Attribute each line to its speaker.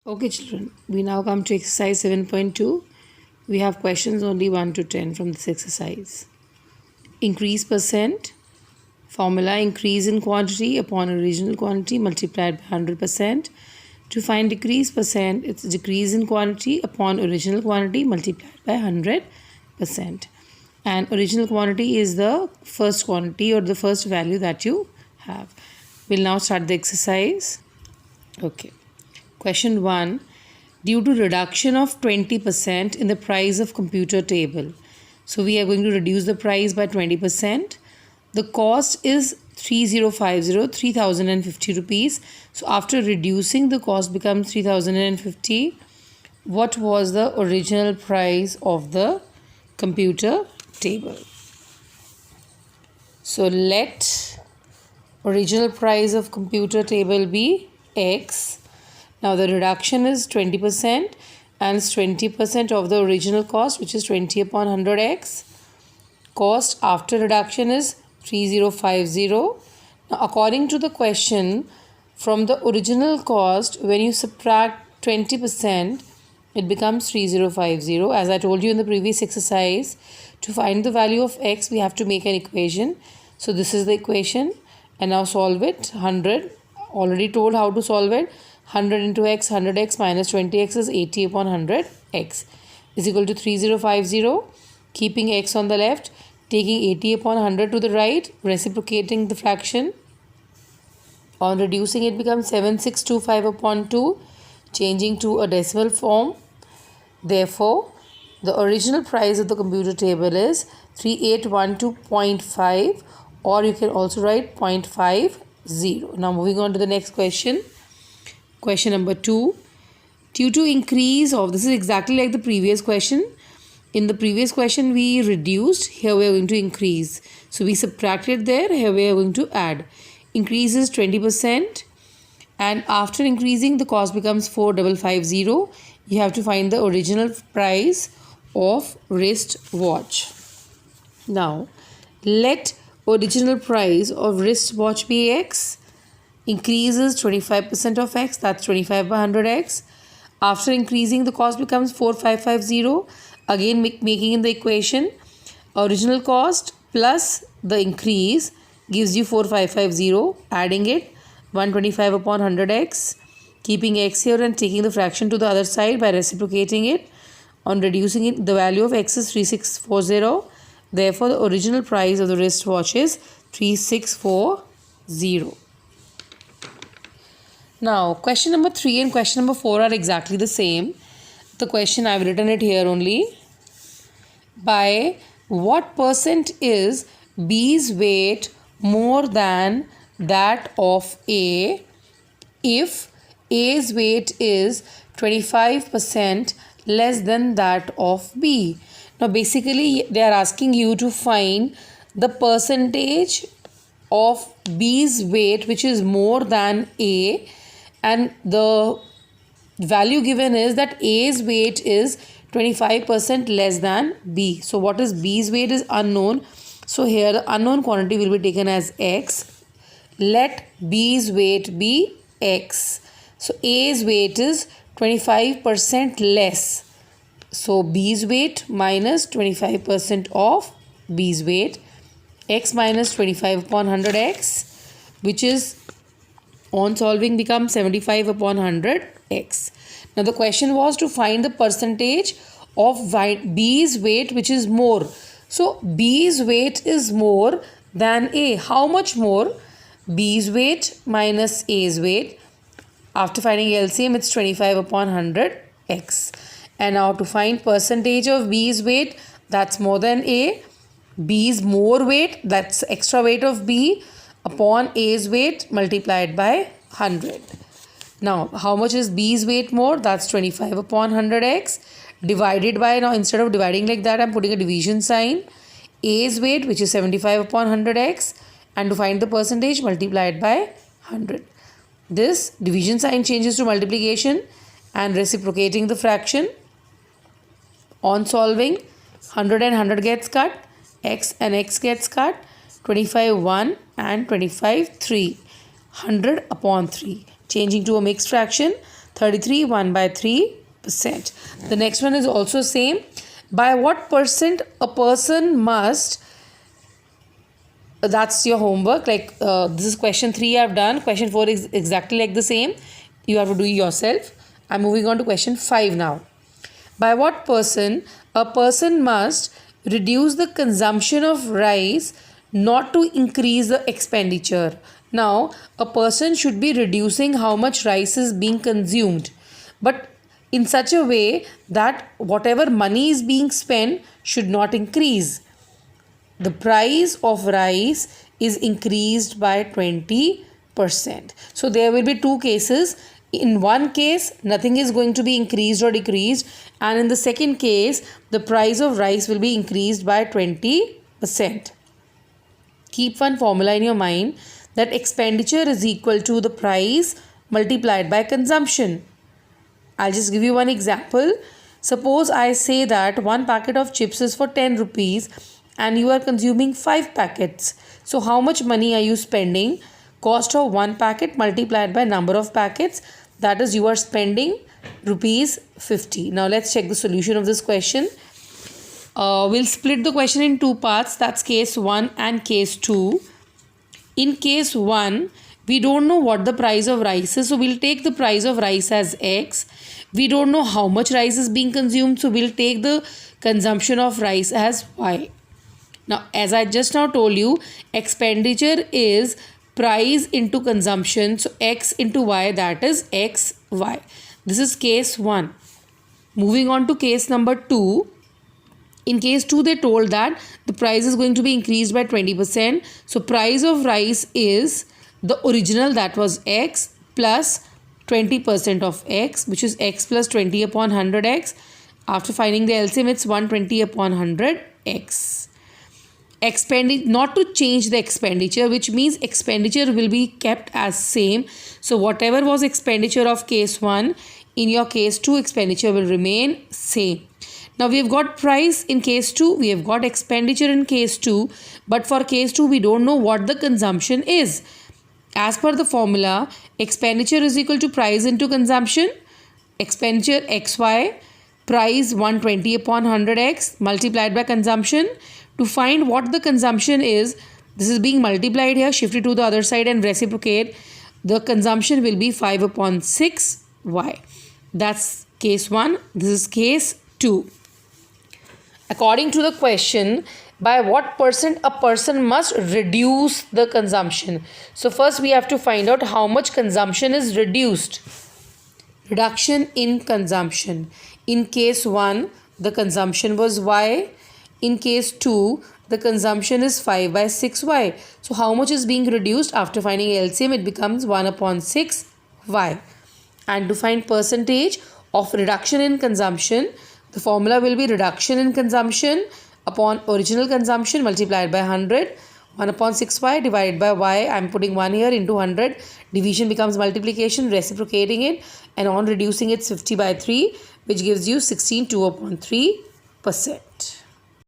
Speaker 1: Okay, children, we now come to exercise 7.2. We have questions only 1 to 10 from this exercise. Increase percent. Formula: increase in quantity upon original quantity multiplied by 100%. To find decrease percent, it's decrease in quantity upon original quantity multiplied by 100%. And original quantity is the first quantity or the first value that you have. We'll now start the exercise. Okay. Question 1. Due to reduction of 20% in the price of computer table. So we are going to reduce the price by 20%. The cost is 3050 rupees. So after reducing, the cost becomes 3050. What was the original price of the computer table? So let original price of computer table be X. Now the reduction is 20% and it's 20% of the original cost, which is 20 upon 100x. Cost after reduction is 3050. Now according to the question, from the original cost, when you subtract 20%, it becomes 3050. As I told you in the previous exercise, to find the value of x, we have to make an equation. So this is the equation, and now solve it. 100, already told how to solve it. 100 into x, 100x minus 20x is 80 upon 100x is equal to 3050. Keeping x on the left, taking 80 upon 100 to the right, reciprocating the fraction. On reducing, it becomes 7625 upon 2, changing to a decimal form. Therefore, the original price of the computer table is 3812.5, or you can also write 0.50. Now moving on to the next question. Question number 2. Due to increase of, this is exactly like the previous question. In the previous question we reduced, here we are going to increase. So we subtracted there, here we are going to add. Increase is 20%, and after increasing, the cost becomes 4550. You have to find the original price of wristwatch. Now let original price of wristwatch be X. Increases 25% of x, that's 25 by 100x. After increasing, the cost becomes 4550. Again making in the equation, original cost plus the increase gives you 4550. Adding it, 125 upon 100x. Keeping x here and taking the fraction to the other side by reciprocating it. On reducing it, the value of x is 3640. Therefore, the original price of the wristwatch is 3640. Now, question number 3 and question number 4 are exactly the same. The question, I've written it here only. By what percent is B's weight more than that of A if A's weight is 25% less than that of B? Now, basically, they are asking you to find the percentage of B's weight which is more than A, and the value given is that A's weight is 25% less than B. So what is B's weight is unknown. So here the unknown quantity will be taken as X. Let B's weight be X. So A's weight is 25% less. So B's weight minus 25% of B's weight. X minus 25 upon 100x, which is on solving becomes 75 upon 100x. Now the question was to find the percentage of B's weight which is more. So B's weight is more than A. How much more? B's weight minus A's weight. After finding LCM, it's 25 upon 100x. And now to find percentage of B's weight, that's more than A. B's more weight, that's extra weight of B, upon A's weight multiplied by 100. Now, how much is B's weight more? That's 25 upon 100x divided by, now instead of dividing like that, I'm putting a division sign. A's weight, which is 75 upon 100x, and to find the percentage multiplied by 100. This division sign changes to multiplication and reciprocating the fraction. On solving, 100 and 100 gets cut, x and x gets cut, 25 1 and 25 3, 100 upon 3. Changing to a mixed fraction, 33, 1 by 3%. The next one is also same. By what percent a person must, that's your homework. Like this is question 3 I've done. Question 4 is exactly like the same. You have to do it yourself. I'm moving on to question 5 now. By what percent a person must reduce the consumption of rice not to increase the expenditure? Now, a person should be reducing how much rice is being consumed, but in such a way that whatever money is being spent should not increase. The price of rice is increased by 20%. So there will be two cases. In one case, nothing is going to be increased or decreased, and in the second case, the price of rice will be increased by 20%. Keep one formula in your mind, that expenditure is equal to the price multiplied by consumption. I'll just give you one example. Suppose I say that one packet of chips is for 10 rupees and you are consuming 5 packets. So how much money are you spending? Cost of one packet multiplied by number of packets, that is, you are spending rupees 50. Now let's check the solution of this question. We'll split the question in two parts, that's case 1 and case 2. In case 1, we don't know what the price of rice is, so we'll take the price of rice as X. We don't know how much rice is being consumed, so we'll take the consumption of rice as Y. Now, as I just now told you, expenditure is price into consumption. So, X into Y, that is XY. This is case 1. Moving on to case number 2. In case 2, they told that the price is going to be increased by 20%. So, price of rice is the original, that was X, plus 20% of X, which is X plus 20 upon 100X. After finding the LCM, it's 120 upon 100X. Not to change the expenditure, which means expenditure will be kept as same. So whatever was expenditure of case 1, in your case 2, expenditure will remain same. Now we have got price in case 2, we have got expenditure in case 2, but for case 2 we don't know what the consumption is. As per the formula, expenditure is equal to price into consumption. Expenditure XY, price 120 upon 100X multiplied by consumption. To find what the consumption is, this is being multiplied here, shifted to the other side and reciprocate. The consumption will be 5 upon 6Y. That's case 1. This is case 2. According to the question, by what percent a person must reduce the consumption? So first we have to find out how much consumption is reduced. Reduction in consumption. In case 1, the consumption was Y. In case 2, the consumption is 5 by 6Y. So how much is being reduced? After finding LCM, it becomes 1 upon 6Y. And to find percentage of reduction in consumption, the formula will be reduction in consumption upon original consumption multiplied by 100. 1 upon 6Y divided by Y. I'm putting 1 here into 100. Division becomes multiplication, reciprocating it, and on reducing it's 50 by 3, which gives you 16, 2 upon 3%.